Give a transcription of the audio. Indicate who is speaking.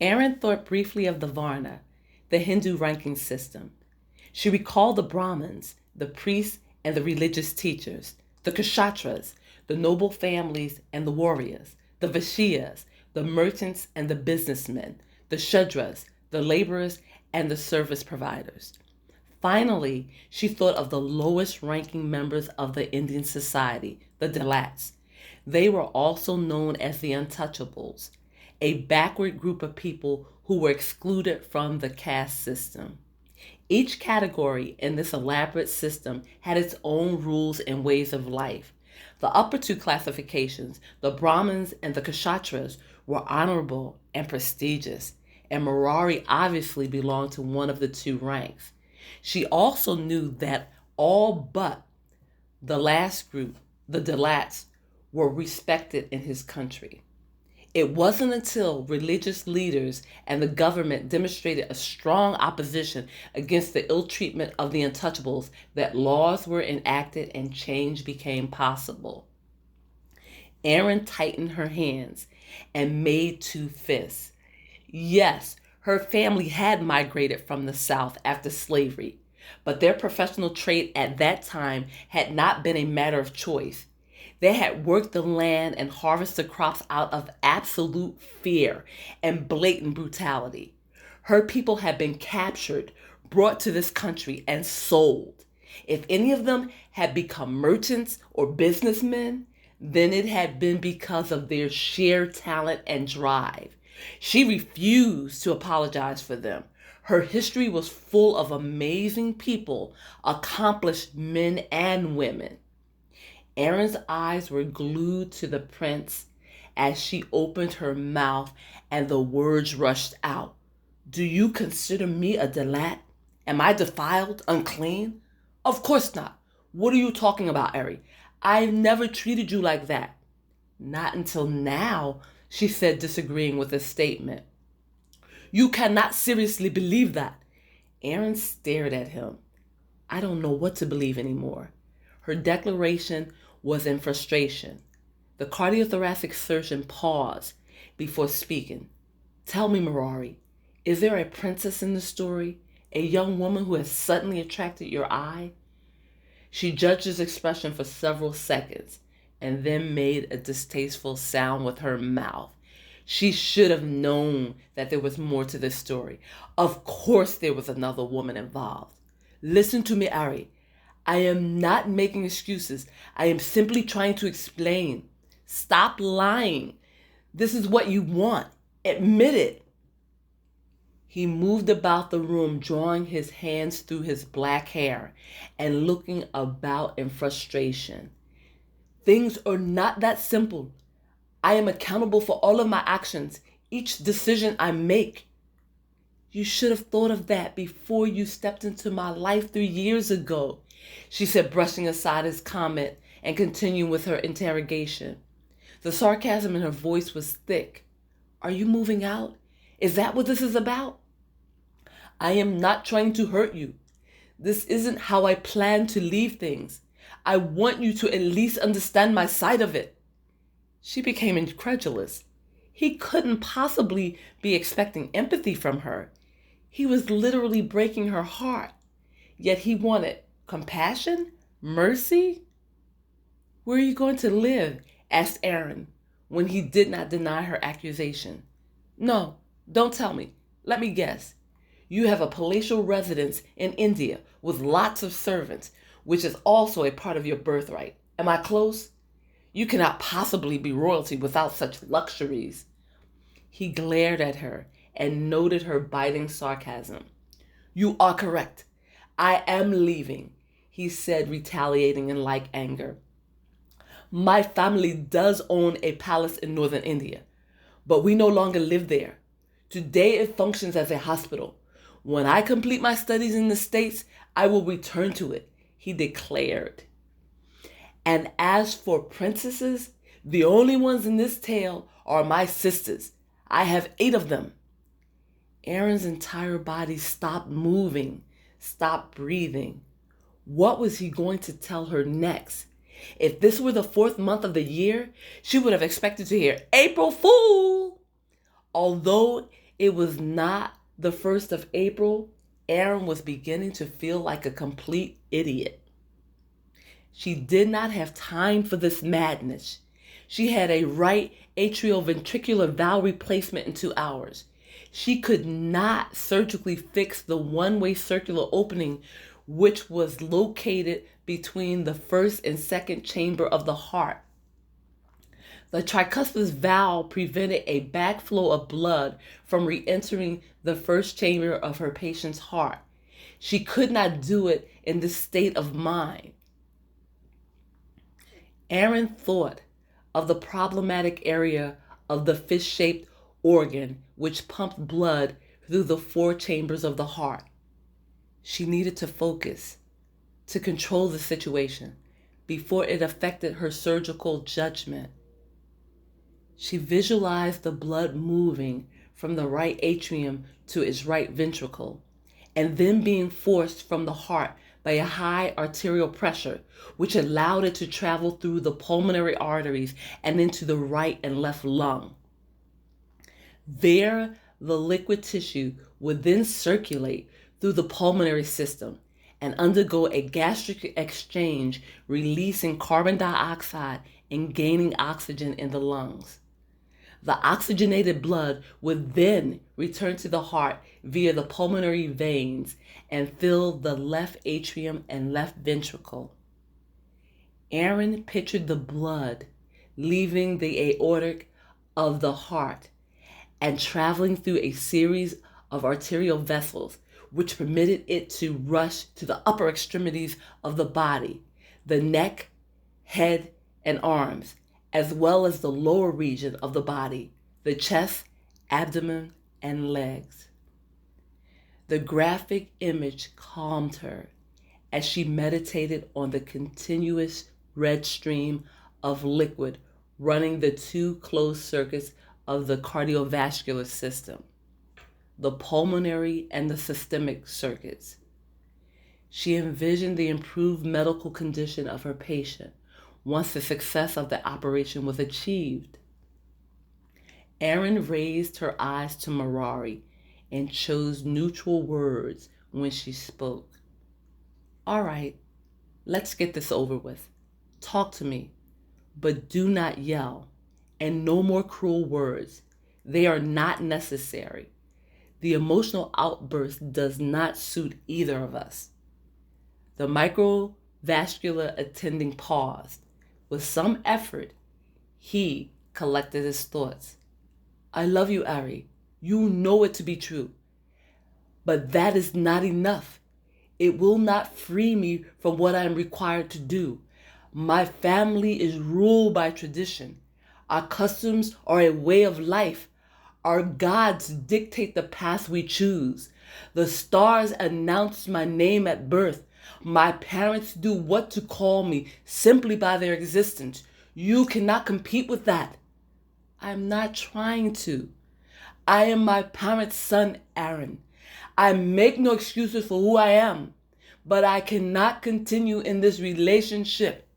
Speaker 1: Erin thought briefly of the Varna, the Hindu ranking system. She recalled the Brahmins, the priests and the religious teachers, the Kshatras, the noble families and the warriors, the Vaishyas, the merchants and the businessmen, the Shudras, the laborers and the service providers. Finally, she thought of the lowest ranking members of the Indian society, the Dalats. They were also known as the Untouchables, a backward group of people who were excluded from the caste system. Each category in this elaborate system had its own rules and ways of life. The upper two classifications, the Brahmins and the Kshatras, were honorable and prestigious, and Murari obviously belonged to one of the two ranks. She also knew that all but the last group, the Dalats, were respected in his country. It wasn't until religious leaders and the government demonstrated a strong opposition against the ill treatment of the untouchables that laws were enacted and change became possible. Erin tightened her hands and made two fists. Yes, her family had migrated from the South after slavery, but their professional trade at that time had not been a matter of choice. They had worked the land and harvested crops out of absolute fear and blatant brutality. Her people had been captured, brought to this country, and sold. If any of them had become merchants or businessmen, then it had been because of their sheer talent and drive. She refused to apologize for them. Her history was full of amazing people, accomplished men and women. Erin's eyes were glued to the prince as she opened her mouth and the words rushed out. Do you consider me a Dalat? Am I defiled, unclean? Of course not. What are you talking about, Eri? I've never treated you like that. Not until now, she said, disagreeing with his statement. You cannot seriously believe that. Erin stared at him. I don't know what to believe anymore. Her declaration was in frustration. The cardiothoracic surgeon paused before speaking. Tell me, Murari, is there a princess in the story? A young woman who has suddenly attracted your eye? She judged his expression for several seconds and then made a distasteful sound with her mouth. She should have known that there was more to this story. Of course there was another woman involved. Listen to me, Ari. I am not making excuses. I am simply trying to explain. Stop lying. This is what you want. Admit it. He moved about the room, drawing his hands through his black hair and looking about in frustration. Things are not that simple. I am accountable for all of my actions, each decision I make. You should have thought of that before you stepped into my life 3 years ago, she said, brushing aside his comment and continuing with her interrogation. The sarcasm in her voice was thick. Are you moving out? Is that what this is about? I am not trying to hurt you. This isn't how I plan to leave things. I want you to at least understand my side of it. She became incredulous. He couldn't possibly be expecting empathy from her. He was literally breaking her heart. Yet he wanted compassion? Mercy? Where are you going to live? Asked Erin when he did not deny her accusation. No, don't tell me. Let me guess. You have a palatial residence in India with lots of servants, which is also a part of your birthright. Am I close? You cannot possibly be royalty without such luxuries. He glared at her and noted her biting sarcasm. You are correct. I am leaving, he said, retaliating in like anger. My family does own a palace in northern India, but we no longer live there. Today it functions as a hospital. When I complete my studies in the States, I will return to it, he declared. And as for princesses, the only ones in this tale are my sisters. I have 8 of them. Erin's entire body stopped moving, stopped breathing. What was he going to tell her next? If this were the 4th month of the year, she would have expected to hear April Fool. Although It was not the 1st of April. Erin was beginning to feel like a complete idiot. She did not have time for this madness. She had a right atrioventricular valve replacement in 2 hours. She could not surgically fix the one-way circular opening which was located between the first and second chamber of the heart. The tricuspid valve prevented a backflow of blood from re-entering the first chamber of her patient's heart. She could not do it in this state of mind. Erin thought of the problematic area of the fist-shaped organ which pumped blood through the 4 chambers of the heart. She needed to focus, to control the situation before it affected her surgical judgment. She visualized the blood moving from the right atrium to its right ventricle, and then being forced from the heart by a high arterial pressure, which allowed it to travel through the pulmonary arteries and into the right and left lung. There, the liquid tissue would then circulate through the pulmonary system and undergo a gastric exchange, releasing carbon dioxide and gaining oxygen in the lungs. The oxygenated blood would then return to the heart via the pulmonary veins and fill the left atrium and left ventricle. Erin pictured the blood leaving the aortic of the heart and traveling through a series of arterial vessels, which permitted it to rush to the upper extremities of the body, the neck, head, and arms, as well as the lower region of the body, the chest, abdomen, and legs. The graphic image calmed her as she meditated on the continuous red stream of liquid running the 2 closed circuits of the cardiovascular system, the pulmonary and the systemic circuits. She envisioned the improved medical condition of her patient once the success of the operation was achieved. Erin raised her eyes to Marari and chose neutral words when she spoke. "All right, let's get this over with. Talk to me, but do not yell, and no more cruel words. They are not necessary. The emotional outburst does not suit either of us." The microvascular attending paused. With some effort, he collected his thoughts. "I love you, Ari. You know it to be true. But that is not enough. It will not free me from what I am required to do. My family is ruled by tradition. Our customs are a way of life. Our gods dictate the path we choose. The stars announce my name at birth. My parents do what to call me simply by their existence. You cannot compete with that." "I'm not trying to. I am my parents' son, Aaron. I make no excuses for who I am, but I cannot continue in this relationship.